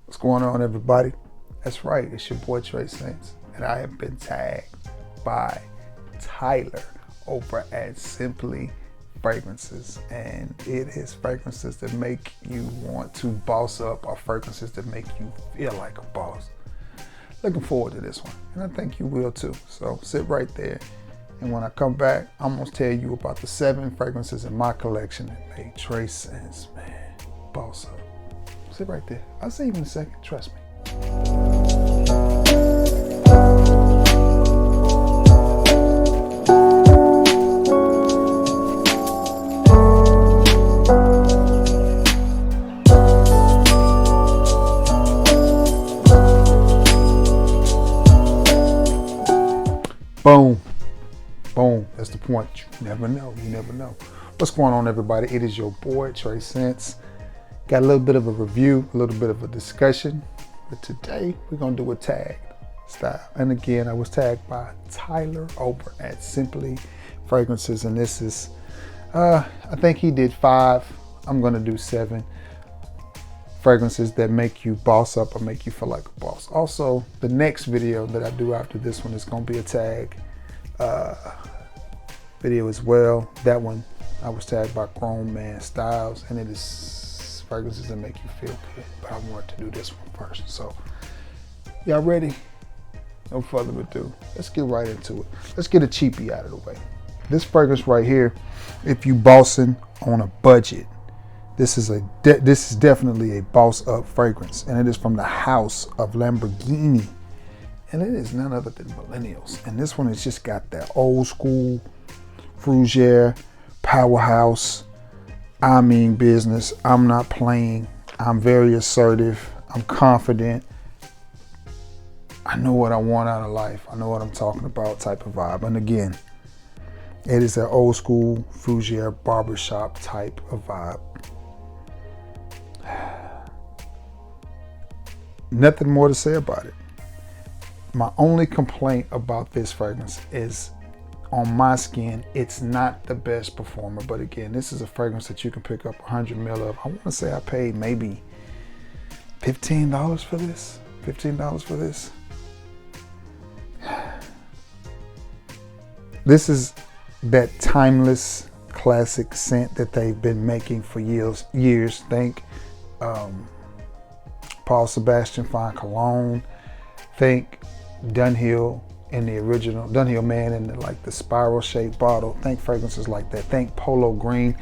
What's going on, everybody? That's right, it's your boy Trey Sense, and I have been tagged by Tyler over at Simply Fragrances, and it is fragrances that make you want to boss up, or fragrances that make you feel like a boss. Looking forward to this one, and I think you will too. So sit right there, and when I come back, I'm gonna tell you about the 7 fragrances in my collection that made Trey Sense, man, boss up. Sit right there. I'll see you in a second. Trust me. Boom. Boom. That's the point. You never know. You never know. What's going on, everybody? It is your boy Trey Sense. Got a little bit of a review, a little bit of a discussion, but today we're gonna do a tag style. And again, I was tagged by Tyler over at Simply Fragrances, and this is, I think he did 5. I'm gonna do 7 fragrances that make you boss up or make you feel like a boss. Also, the next video that I do after this one is gonna be a tag video as well. That one I was tagged by Grown Man Styles, and it is fragrances that make you feel good, but I wanted to do this one first. So y'all ready? No further ado, let's get right into it. Let's get a cheapie out of the way. This fragrance right here, if you bossing on a budget, this is definitely a boss up fragrance, and it is from the house of Lamborghini, and it is none other than Millennials. And this one has just got that old school Fougere powerhouse. I mean business. I'm not playing. I'm very assertive. I'm confident. I know what I want out of life. I know what I'm talking about type of vibe. And again, it is an old school Fougere barbershop type of vibe. Nothing more to say about it. My only complaint about this fragrance is on my skin, it's not the best performer, but again, this is a fragrance that you can pick up 100 ml of. I want to say I paid maybe $15 for this. $15 for this. This is that timeless classic scent that they've been making for years. Think Paul Sebastian Fine Cologne. Think Dunhill in the original Dunhill Man in the spiral shaped bottle. Think fragrances like that. Think Polo Green.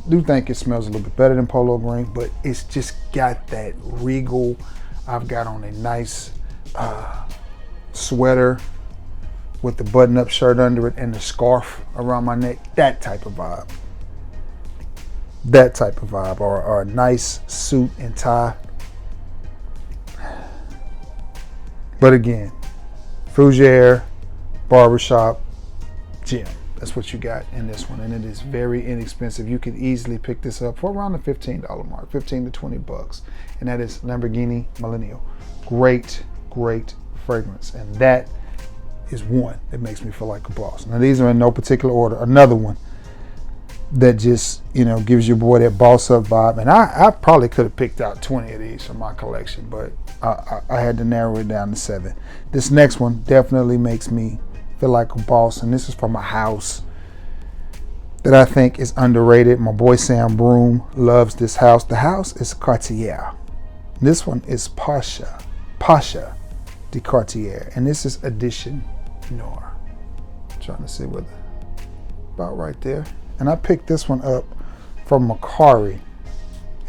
Do think it smells a little bit better than Polo Green, but it's just got that regal. I've got on a nice sweater with the button-up shirt under it and the scarf around my neck. That type of vibe. That type of vibe, or a nice suit and tie. But again, Fougere barbershop gem. That's what you got in this one, and it is very inexpensive. You could easily pick this up for around the $15 mark, 15 to 20 bucks, and that is Lamborghini Millennial. Great, great fragrance, and that is one that makes me feel like a boss. Now these are in no particular order. Another one that just, gives your boy that boss up vibe, and I probably could have picked out 20 of these from my collection, but I had to narrow it down to 7. This next one definitely makes me feel like a boss, and this is from a house that I think is underrated. My boy Sam Broom loves this house. The house is Cartier. This one is Pasha de Cartier, and this is Edition Noir. Trying to see whether about right there. And I picked this one up from Macari,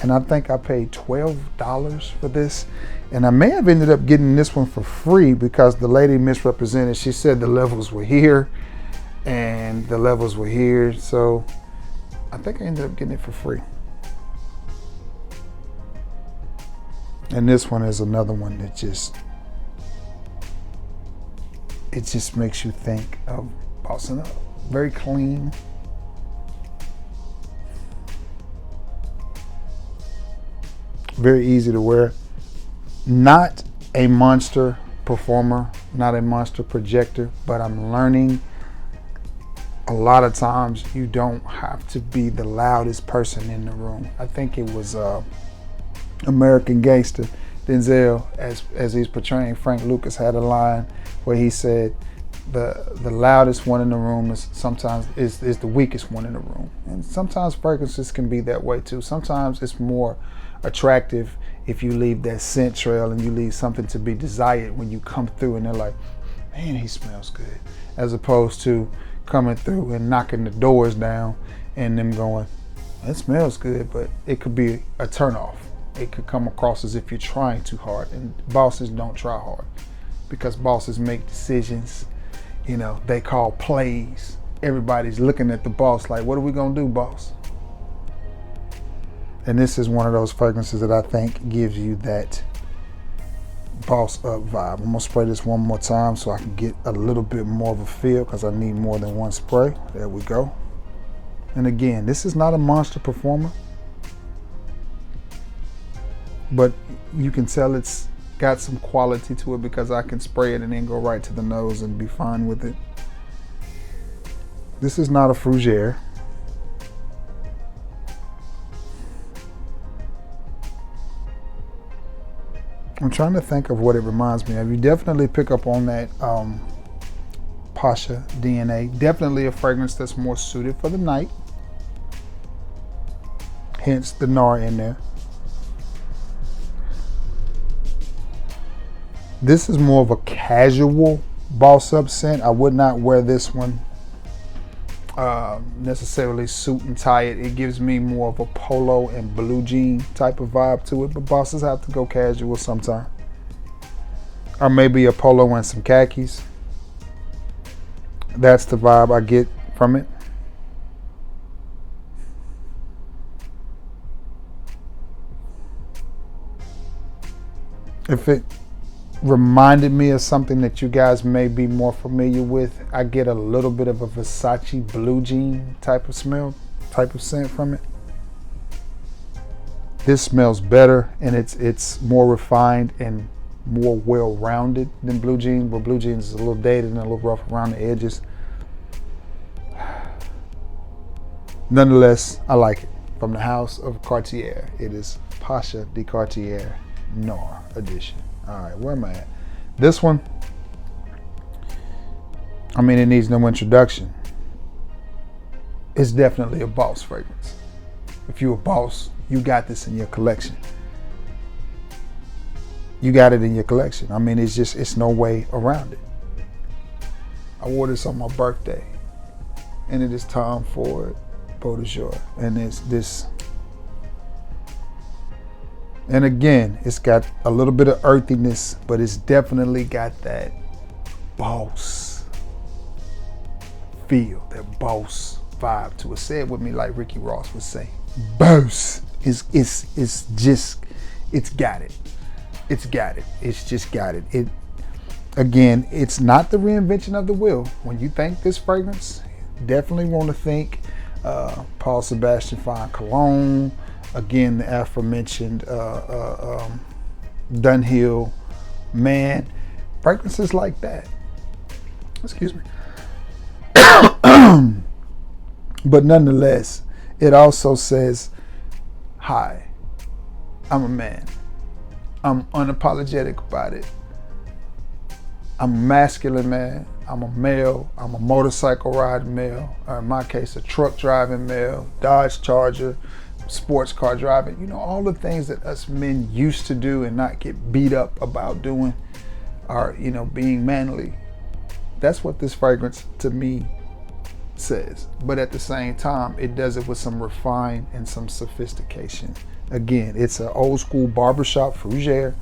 and I think I paid $12 for this. And I may have ended up getting this one for free because the lady misrepresented. She said the levels were here and the levels were here. So I think I ended up getting it for free. And this one is another one that just makes you think of bossing up. Very clean. Very easy to wear. Not a monster performer, not a monster projector, but I'm learning a lot of times you don't have to be the loudest person in the room. I think it was American Gangster Denzel, as he's portraying Frank Lucas, had a line where he said, the loudest one in the room is the weakest one in the room. And sometimes fragrances can be that way too. Sometimes it's more attractive if you leave that scent trail and you leave something to be desired when you come through and they're like, man, he smells good, as opposed to coming through and knocking the doors down and them going, it smells good, but it could be a turnoff. It could come across as if you're trying too hard, and bosses don't try hard because bosses make decisions. You know, they call plays. Everybody's looking at the boss like, what are we gonna do, boss? And this is one of those fragrances that I think gives you that boss up vibe. I'm gonna spray this one more time so I can get a little bit more of a feel, because I need more than one spray. There we go. And again, this is not a monster performer, but you can tell it's got some quality to it because I can spray it and then go right to the nose and be fine with it. This is not a Fougere. I'm trying to think of what it reminds me of. You definitely pick up on that Pasha DNA. Definitely a fragrance that's more suited for the night. Hence the NAR in there. This is more of a casual boss up scent. I would not wear this one necessarily suit and tie it. It gives me more of a polo and blue jean type of vibe to it, but bosses have to go casual sometime. Or maybe a polo and some khakis. That's the vibe I get from it. If it reminded me of something that you guys may be more familiar with, I get a little bit of a Versace blue jean type of smell, type of scent from it. This smells better, and it's more refined and more well-rounded than blue jean, but blue jeans is a little dated and a little rough around the edges. Nonetheless, I like it. From the house of Cartier, it is Pasha de Cartier Noir edition. All right, where am I at? This one, I mean, it needs no introduction. It's definitely a boss fragrance. If you're a boss, you got this in your collection. You got it in your collection. I mean, it's no way around it. I wore this on my birthday, and it is Tom Ford Beau de Jour, and it's this. And again, it's got a little bit of earthiness, but it's definitely got that boss feel, that boss vibe to it. Say it with me like Ricky Ross would say. Boss. It's got it. It's got it. It's just got it. Again, it's not the reinvention of the wheel. When you think this fragrance, definitely want to think Paul Sebastian Fine Cologne. Again, the aforementioned Dunhill Man. Fragrances like that. Excuse me. But nonetheless, it also says, hi, I'm a man. I'm unapologetic about it. I'm a masculine man. I'm a male. I'm a motorcycle riding male. Or in my case, a truck driving male, Dodge Charger, sports car driving. You know, all the things that us men used to do and not get beat up about doing are, you know, being manly. That's what this fragrance to me says. But at the same time, it does it with some refine and some sophistication. Again, it's an old school barbershop Fougere,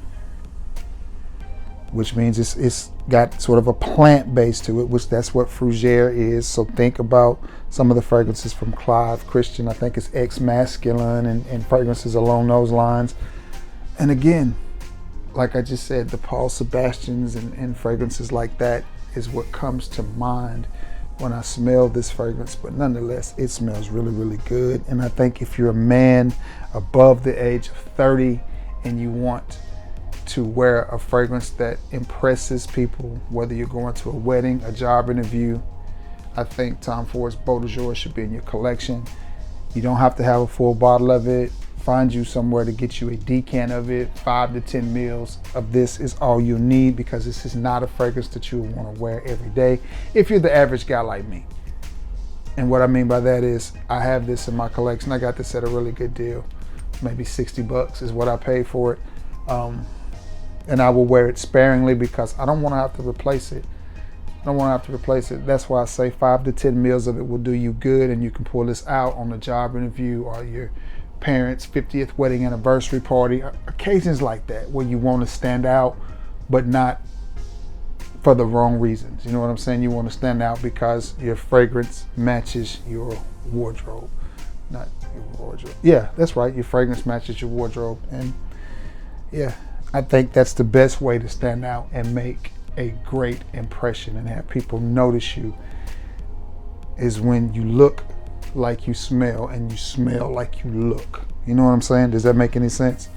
which means it's got sort of a plant base to it, which that's what Fougere is. So think about some of the fragrances from Clive Christian. I think it's ex-masculine and fragrances along those lines. And again, like I just said, the Paul Sebastians and fragrances like that is what comes to mind when I smell this fragrance. But nonetheless, it smells really, really good. And I think if you're a man above the age of 30 and you want to wear a fragrance that impresses people, whether you're going to a wedding, a job interview, I think Tom Ford's Beau de Jour should be in your collection. You don't have to have a full bottle of it. find you somewhere to get you a decant of it. 5 to 10 mils of this is all you need, because this is not a fragrance that you want to wear every day if you're the average guy like me. And what I mean by that is, I have this in my collection. I got this at a really good deal. Maybe 60 bucks is what I paid for it. And I will wear it sparingly because I don't want to have to replace it. That's why I say 5 to 10 mils of it will do you good, and you can pull this out on a job interview or your parents' 50th wedding anniversary party, occasions like that where you want to stand out, but not for the wrong reasons. You know what I'm saying? You want to stand out because your fragrance matches your wardrobe. Not your wardrobe. Yeah, that's right. Your fragrance matches your wardrobe. And yeah, I think that's the best way to stand out and make a great impression and have people notice you, is when you look like you smell and you smell like you look. You know what I'm saying? Does that make any sense?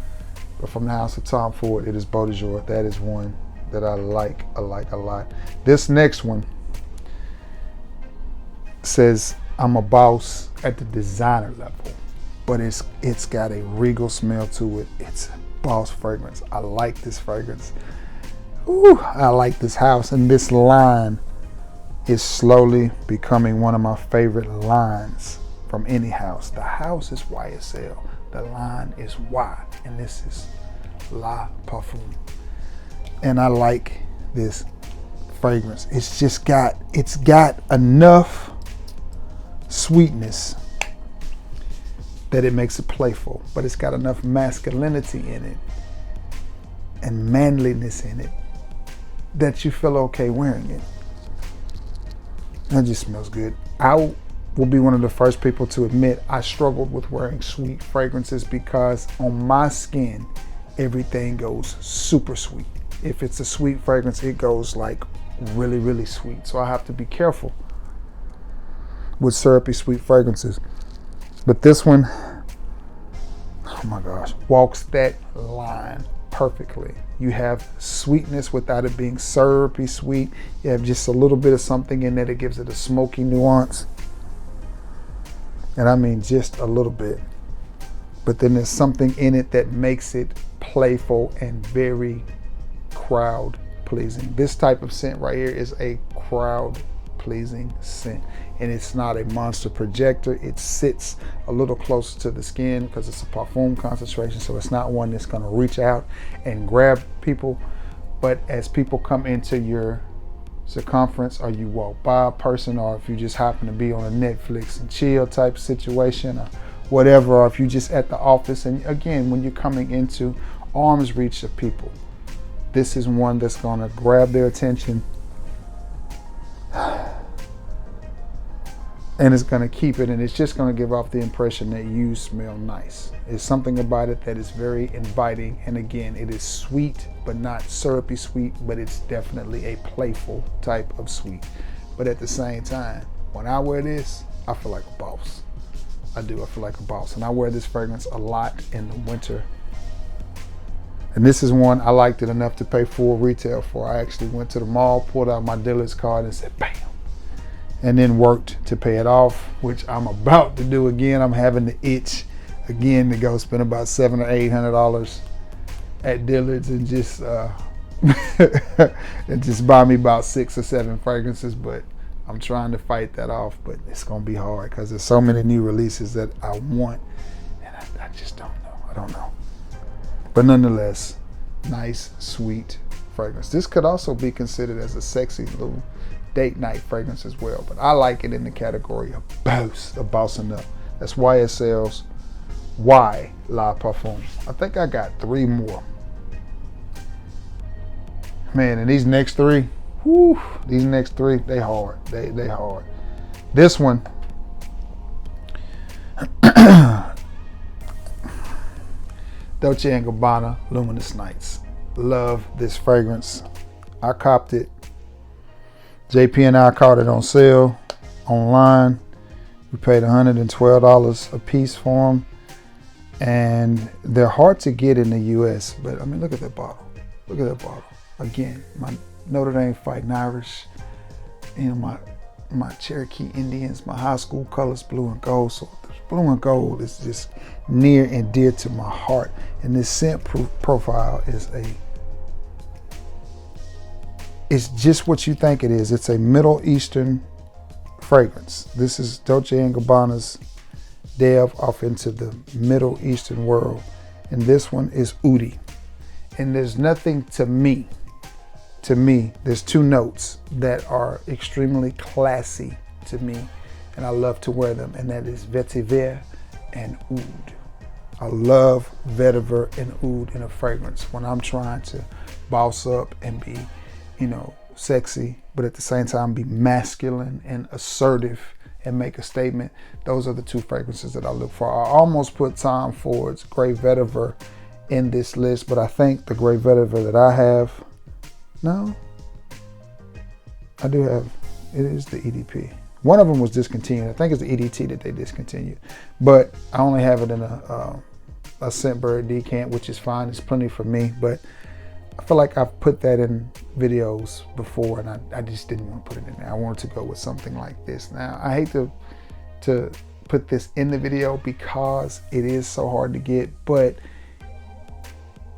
But from the house of Tom Ford, it is Beau de Jour. That is one that I like a lot. This next one says I'm a boss at the designer level, but it's got a regal smell to it. It's a boss fragrance. I like this fragrance. Ooh, I like this house, and this line is slowly becoming one of my favorite lines from any house. The house is YSL, the line is Y, and this is La Parfum. And I like this fragrance. It's got enough sweetness that it makes it playful, but it's got enough masculinity in it and manliness in it that you feel okay wearing it. That just smells good. I will be one of the first people to admit I struggled with wearing sweet fragrances because on my skin, everything goes super sweet. If it's a sweet fragrance, it goes like really, really sweet. So I have to be careful with syrupy sweet fragrances. But this one, oh my gosh, walks that line perfectly. You have sweetness without it being syrupy sweet. You have just a little bit of something in there that gives it a smoky nuance. And I mean just a little bit. But then there's something in it that makes it playful and very crowd pleasing. This type of scent right here is a crowd pleasing scent, and it's not a monster projector. It sits a little closer to the skin because it's a parfum concentration, so it's not one that's going to reach out and grab people. But as people come into your circumference, or you walk by a person, or if you just happen to be on a Netflix and chill type situation or whatever, or if you're just at the office, and again, when you're coming into arm's reach of people, this is one that's going to grab their attention and it's going to keep it, and it's just going to give off the impression that you smell nice. There's something about it that is very inviting, and again, it is sweet but not syrupy sweet, but it's definitely a playful type of sweet. But at the same time, when I wear this, I feel like a boss. I do. I feel like a boss, and I wear this fragrance a lot in the winter. And this is one I liked it enough to pay full retail for. I actually went to the mall, pulled out my dealer's card and said, bam, and then worked to pay it off, which I'm about to do again. I'm having the itch again to go spend about $700 or $800 at Dillard's and just and just buy me about 6 or 7 fragrances. But I'm trying to fight that off, but it's gonna be hard because there's so many new releases that I want, and I just don't know. I don't know. But nonetheless, nice, sweet fragrance. This could also be considered as a sexy little date night fragrance as well, but I like it in the category of bossing up. That's YSL's Y La Parfum. I think I got 3 more. Man, and these next 3, whew, they hard. They hard. This one, Dolce & Gabbana Luminous Nights. Love this fragrance. I copped it. JP and I caught it on sale online. We paid $112 a piece for them. And they're hard to get in the US, but I mean, look at that bottle. Look at that bottle. Again, my Notre Dame Fighting Irish, you know, my Cherokee Indians, my high school colors, blue and gold. So Blue and gold is just near and dear to my heart. And this scent profile is it's just what you think it is. It's a Middle Eastern fragrance. This is Dolce & Gabbana's delve off into the Middle Eastern world. And this one is oudi. And there's nothing to me, there's two notes that are extremely classy to me, and I love to wear them, and that is vetiver and oud. I love vetiver and oud in a fragrance when I'm trying to boss up and be, sexy, but at the same time be masculine and assertive and make a statement. Those are the two fragrances that I look for. I almost put Tom Ford's Grey Vetiver in this list, but I think the Grey Vetiver that I have, no, I do have, it is the EDP. One of them was discontinued. I think it's the EDT that they discontinued, but I only have it in a Scentbird decant, which is fine. It's plenty for me, but I feel like I've put that in videos before, and I just didn't want to put it in there. I wanted to go with something like this. Now, I hate to put this in the video because it is so hard to get, but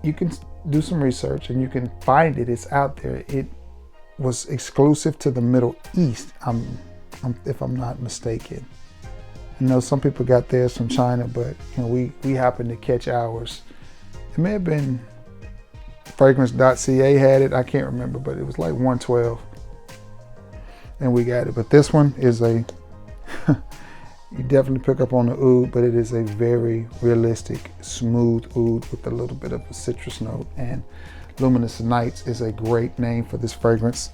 you can do some research and you can find it. It's out there. It was exclusive to the Middle East, if I'm not mistaken. I know some people got theirs from China, but we happened to catch ours. It may have been fragrance.ca had it. I can't remember, but it was like $112, and we got it. But this one is a you definitely pick up on the oud, but it is a very realistic, smooth oud with a little bit of a citrus note. And Luminous Nights is a great name for this fragrance.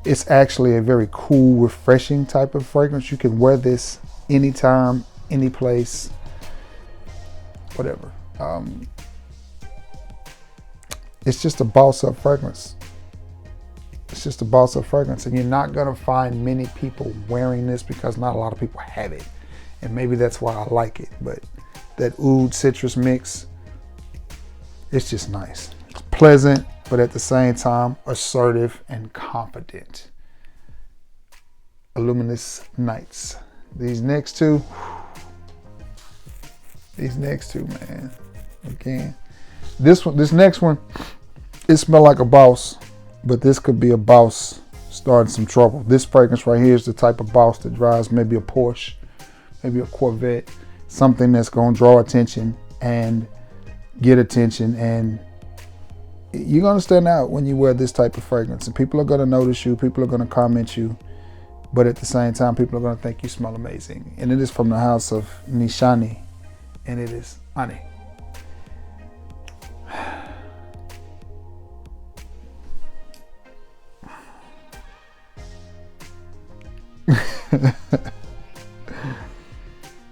It's actually a very cool, refreshing type of fragrance. You can wear this anytime, any place, whatever. It's just a boss up fragrance. It's just a boss up fragrance, and you're not gonna find many people wearing this because not a lot of people have it, and maybe that's why I like it. But that oud citrus mix, it's just nice. It's pleasant, but at the same time assertive and confident. Luminous Nights. These next two, man. Again, this next one, it smells like a boss, but this could be a boss starting some trouble. This fragrance right here is the type of boss that drives maybe a Porsche, maybe a Corvette, something that's going to draw attention and get attention, and you're going to stand out when you wear this type of fragrance, and people are going to notice you, people are going to comment you, but at the same time, people are going to think you smell amazing. And it is from the house of Nishani, and it is Ani.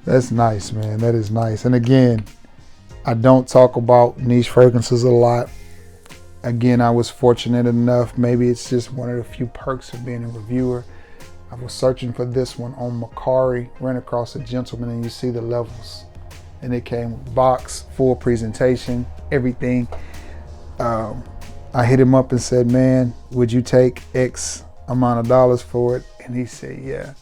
That's nice, man. That is nice. And again, I don't talk about niche fragrances a lot. Again, I was fortunate enough, maybe it's just one of the few perks of being a reviewer. I was searching for this one on Mercari, ran across a gentleman, and you see the levels. And it came with box, full presentation, everything. I hit him up and said, man, would you take X amount of dollars for it? And he said, yeah.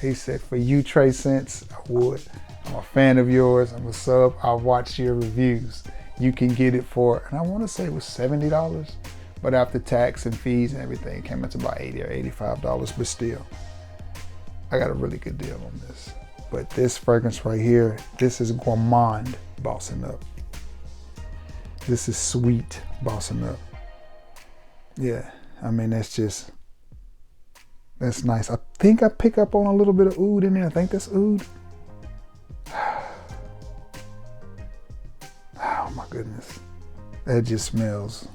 He said, for you, Trey Scents, I would. I'm a fan of yours. I'm a sub. I'll watch your reviews. You can get it for, and I want to say it was $70, but after tax and fees and everything, it came into about $80 or $85, but still, I got a really good deal on this. But this fragrance right here, this is gourmand bossing up. This is sweet bossing up. Yeah, I mean, that's nice. I think I pick up on a little bit of oud in there. I think that's oud. Oh my goodness. That just smells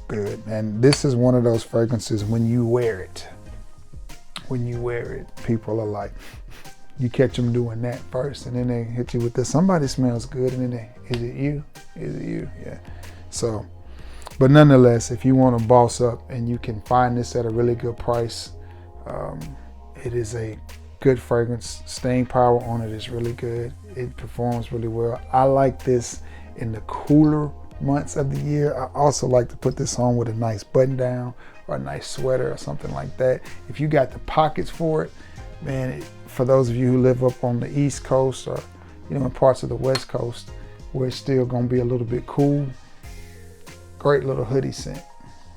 good. And this is one of those fragrances when you wear it, people are like, you catch them doing that first, and then they hit you with this, somebody smells good, and then is it you? Is it you? Yeah. So, but nonetheless, if you want to boss up and you can find this at a really good price, it is a good fragrance. Staying power on it is really good. It performs really well. I like this in the cooler months of the year. I also like to put this on with a nice button down or a nice sweater or something like that. If you got the pockets for it, Man, for those of you who live up on the East Coast or, in parts of the West Coast where it's still gonna be a little bit cool, great little hoodie scent.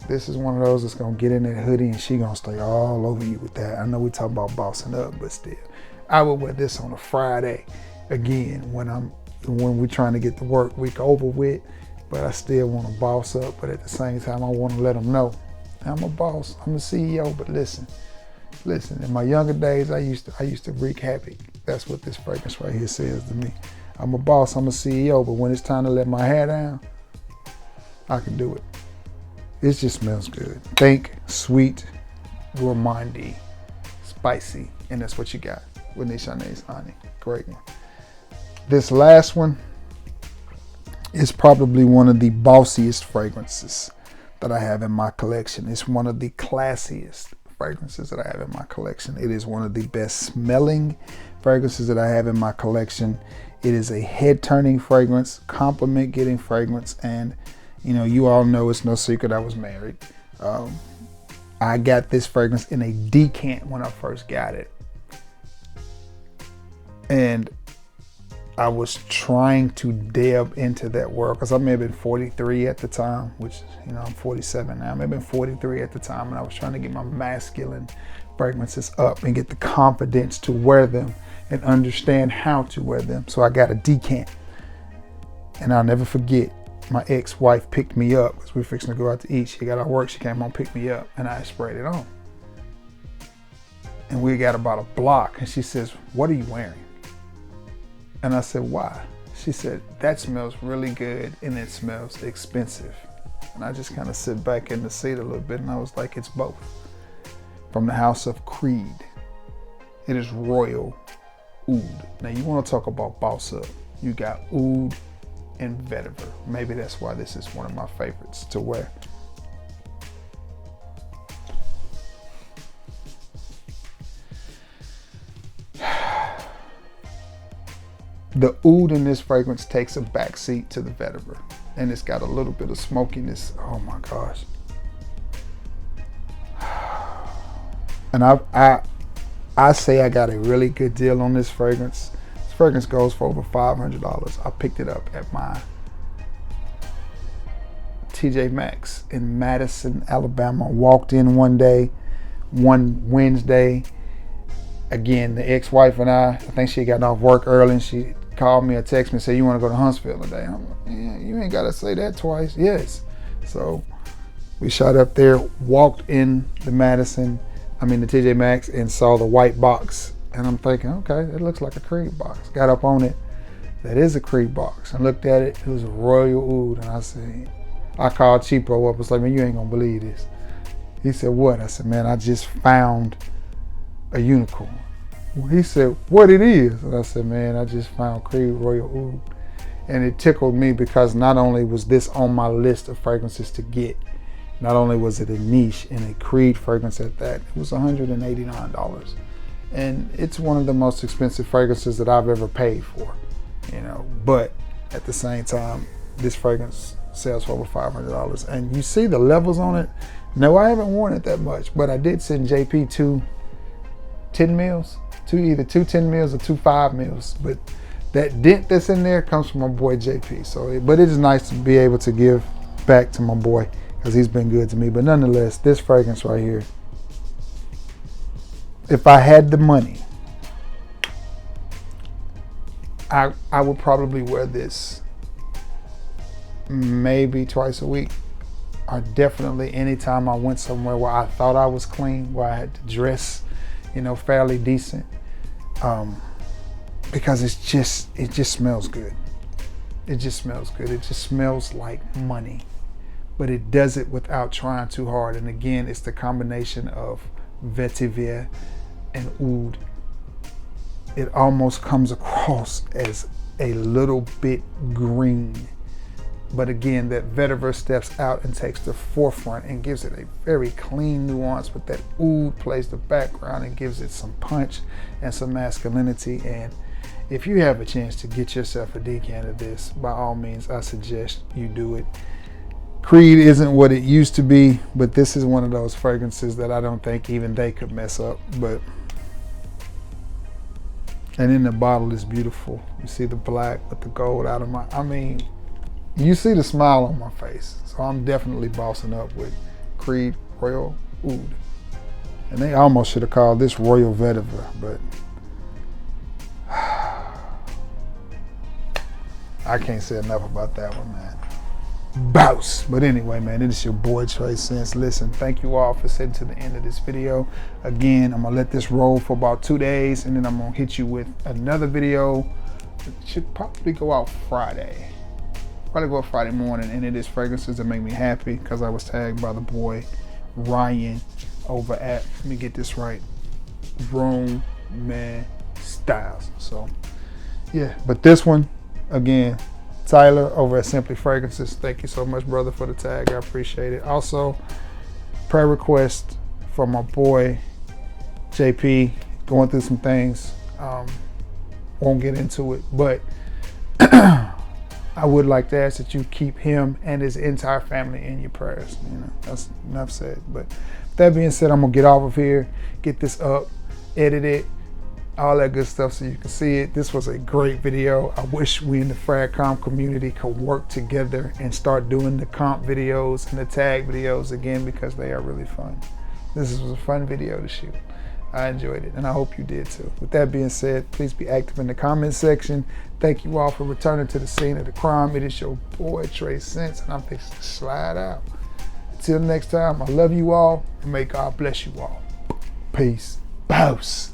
This is one of those that's gonna get in that hoodie and she gonna stay all over you with that. I know we talk about bossing up, but still, I would wear this on a Friday again when we're trying to get the work week over with, but I still want to boss up. But at the same time, I want to let them know I'm a boss, I'm a CEO. But listen. In my younger days, I used to wreak havoc. That's what this fragrance right here says to me. I'm a boss, I'm a CEO, but when it's time to let my hair down, I can do it. It just smells good. Think sweet, gourmandy, spicy, and that's what you got with Nichane Ani. Great one. This last one is probably one of the bossiest fragrances that I have in my collection. It's one of the classiest fragrances that I have in my collection. It is one of the best smelling fragrances that I have in my collection. It is a head turning fragrance, compliment getting fragrance, and you all know it's no secret I was married. I got this fragrance in a decant when I first got it, and I was trying to delve into that world because I may have been 43 at the time, which, I'm 47 now. I may have been 43 at the time, and I was trying to get my masculine fragrances up and get the confidence to wear them and understand how to wear them. So I got a decant. And I'll never forget, my ex-wife picked me up because we were fixing to go out to eat. She got out of work, she came home, picked me up, and I sprayed it on. And we got about a block, and she says, "What are you wearing?" And I said, "Why?" She said, "That smells really good and it smells expensive." And I just kind of sit back in the seat a little bit and I was like, it's both. From the house of Creed. It is Royal Oud. Now you want to talk about boss up. You got Oud and Vetiver. Maybe that's why this is one of my favorites to wear. The Oud in this fragrance takes a backseat to the Vetiver, and it's got a little bit of smokiness. Oh my gosh. And I say I got a really good deal on this fragrance. This fragrance goes for over $500. I picked it up at my TJ Maxx in Madison, Alabama. Walked in one Wednesday. Again, the ex-wife and I think she got off work early and she called me or texted me and said, "You want to go to Huntsville today?" I'm like, "Yeah, you ain't got to say that twice." Yes. So we shot up there, walked in the TJ Maxx, and saw the white box. And I'm thinking, okay, it looks like a Creed box. Got up on it. That is a Creed box. And looked at it. It was a Royal Oud. And I called Cheapo up. I was like, "Man, you ain't going to believe this." He said, "What?" I said, "Man, I just found a unicorn." He said, "What it is?" And I said, "Man, I just found Creed Royal Oud." And it tickled me because not only was this on my list of fragrances to get, not only was it a niche and a Creed fragrance at that, it was $189. And it's one of the most expensive fragrances that I've ever paid for, but at the same time, this fragrance sells for over $500. And you see the levels on it. No, I haven't worn it that much, but I did send JP two 10 mils, either two 10 mils or two 5 mils. But that dent that's in there comes from my boy JP. But it is nice to be able to give back to my boy because he's been good to me. But nonetheless, this fragrance right here, if I had the money, I would probably wear this maybe twice a week, or definitely anytime I went somewhere where I thought I was clean, where I had to dress, fairly decent, because it just smells good. It just smells good. It just smells like money, but it does it without trying too hard. And again, it's the combination of Vetiver and Oud. It almost comes across as a little bit green. But again, that Vetiver steps out and takes the forefront and gives it a very clean nuance, but that Oud plays the background and gives it some punch and some masculinity. And if you have a chance to get yourself a decant of this, by all means, I suggest you do it. Creed isn't what it used to be, but this is one of those fragrances that I don't think even they could mess up. But And then the bottle is beautiful. You see the black with the gold out of my, I mean, you see the smile on my face. So I'm definitely bossing up with Creed Royal Oud. And they almost should have called this Royal Vetiver, but I can't say enough about that one, man. Bouse. But anyway, man, it is your boy Trey Sense. Listen, thank you all for sitting to the end of this video. Again, I'm gonna let this roll for about 2 days, and then I'm gonna hit you with another video. It should probably go out Friday. Probably go out Friday morning, and it is fragrances that make me happy, because I was tagged by the boy Ryan over at, let me get this right, Rome Man Styles. So yeah, but this one, again, Tyler over at Simply Fragrances. Thank you so much, brother, for the tag. I appreciate it. Also, prayer request for my boy JP, going through some things. Won't get into it, but I would like to ask that you keep him and his entire family in your prayers. You know, that's enough said. But that being said, I'm gonna get off of here, get this up, edit it, all that good stuff so you can see it. This was a great video. I wish we in the FragComp community could work together and start doing the comp videos and the tag videos again, because they are really fun. This was a fun video to shoot. I enjoyed it, and I hope you did too. With that being said, please be active in the comment section. Thank you all for returning to the scene of the crime. It is your boy Trey Sense, and I'm fixing to slide out. Until next time, I love you all, and may God bless you all. Peace. Bouse.